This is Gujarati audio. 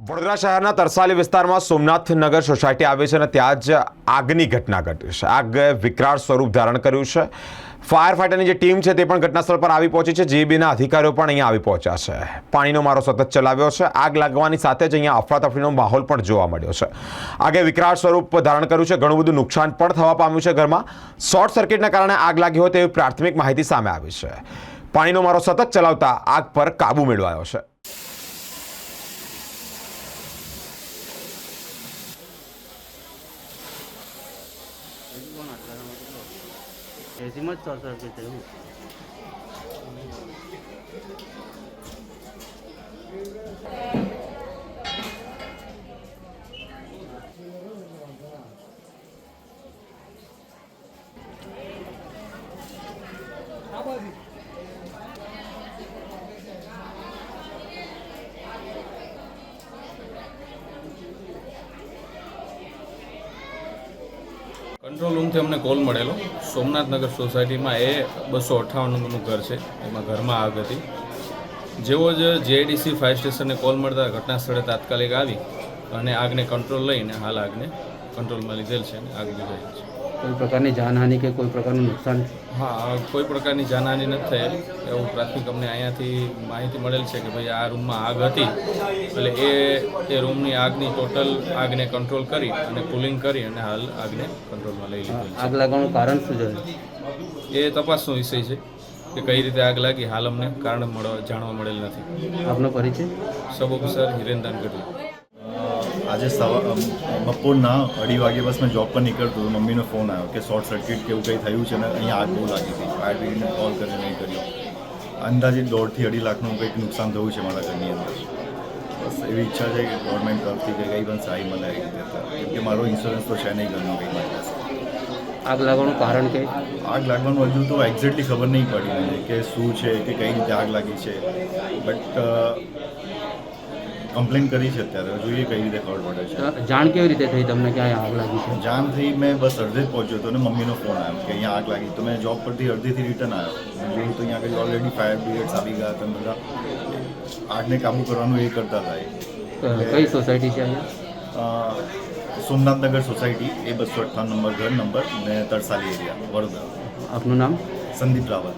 વડોદરા શહેરના તરસાલી વિસ્તારમાં સોમનાથ નગર સોસાયટી આવે છે અને ત્યાં જ આગની ઘટના ઘટી છે। આગ વિકરાળ સ્વરૂપ ધારણ કર્યું છે। ફાયર ફાઇટરની જે ટીમ છે તે પણ ઘટનાસ્થળ પર આવી પહોંચી છે। જીબીના અધિકારીઓ પણ અહીંયા આવી પહોંચ્યા છે। પાણીનો મારો સતત ચલાવ્યો છે। આગ લાગવાની સાથે જ અહીંયા અફરાતફરીનો માહોલ પણ જોવા મળ્યો છે। આગે વિકરાળ સ્વરૂપ ધારણ કર્યું છે। ઘણું બધું નુકસાન પણ થવા પામ્યું છે। ઘરમાં શોર્ટ સર્કિટના કારણે આગ લાગી હોય તેવી પ્રાથમિક માહિતી સામે આવી છે। પાણીનો મારો સતત ચલાવતા આગ પર કાબુ મેળવાયો છે। એસી માં જ શોર્ટ સર્કિટ થયું। કંટ્રોલ રૂમથી અમને કોલ મળેલો સોમનાથ નગર સોસાયટીમાં એ 258 નંબરનું ઘર છે। એમાં ઘરમાં આગ હતી। જેવો જ જીઆઈડીસી ફાયર સ્ટેશનને કોલ મળતા ઘટના સ્થળે તાત્કાલિક આવી અને આગને કંટ્રોલ લઈને હાલ આગને કંટ્રોલમાં લીધેલ છે અને આગ બુઝાઈ છે। કોઈ પ્રકારની જાનહાનિ કે કોઈ પ્રકારનું નુકસાન? હા, કોઈ પ્રકારની જાનહાનિ નથી થયેલ એવું પ્રાથમિક અમને અહીંયાથી માહિતી મળેલ છે કે ભાઈ આ રૂમમાં આગ હતી એટલે એ રૂમની આગની ટોટલ આગને કંટ્રોલ કરી અને કુલિંગ કરી અને હાલ આગને કંટ્રોલમાં લઈ લીધેલ છે। આગ લાગવાનું કારણ શું છે એ તપાસનો વિષય છે કે કઈ રીતે આગ લાગી હાલ અમને કારણ જાણવા મળેલ નથી। આપનો પરિચય? Sub officer Hirendan Gadhvi. આજે બપોરના 2:30 વાગે બસ મેં જોબ પર નીકળતો તો મમ્મીનો ફોન આવ્યો કે શોર્ટ સર્કિટ કે એવું કંઈ થયું છે ને અહીંયા આગ બહુ લાગી હતી। ફાયર બ્રિગેડને કોલ કરીને નહીં કર્યો। અંદાજિત 1.5 થી 2.5 લાખનું કંઈક નુકસાન થયું છે મારા ઘરની અંદર। બસ એવી ઈચ્છા છે કે ગવર્મેન્ટ તરફથી કે કંઈ પણ સહાય મળે એ રીતે, કેમ કે મારો ઇન્સ્યોરન્સ તો છે નહીં ઘરનો કંઈ મારી પાસે। આગ લાગવાનું કારણ કે આગ લાગવાનું હજુ તો એક્ઝેક્ટલી ખબર નહીં પડી મને કે શું છે કે કઈ રીતે આગ લાગી છે, બટ કમ્પ્લેન કરી છે। અત્યારે જોઈએ કઈ રીતે ખબર પડે છે। જાણ કેવી રીતે થઈ તમને કે અહીંયા આગ લાગી છે? જાણ થઈ મેં બસ અડધે જ પહોંચ્યો હતો અને મમ્મીનો ફોન આવ્યો કે અહીંયા આગ લાગી। તો મેં જોબ પરથી અડધેથી રિટર્ન આવ્યો જોયું તો અહીંયા આગળ ઓલરેડી ફાયર બ્રિગેડ્સ આવી ગયા હતા। બધા આગને કાબૂ કરવાનું એ કરતા હતા। કઈ સોસાયટી છે અહીંયા? સોમનાથનગર સોસાયટી એ 258 નંબર ઘર નંબર ને તરસાલી એરિયા વડોદરા। આપનું નામ? સંદીપ રાવલ।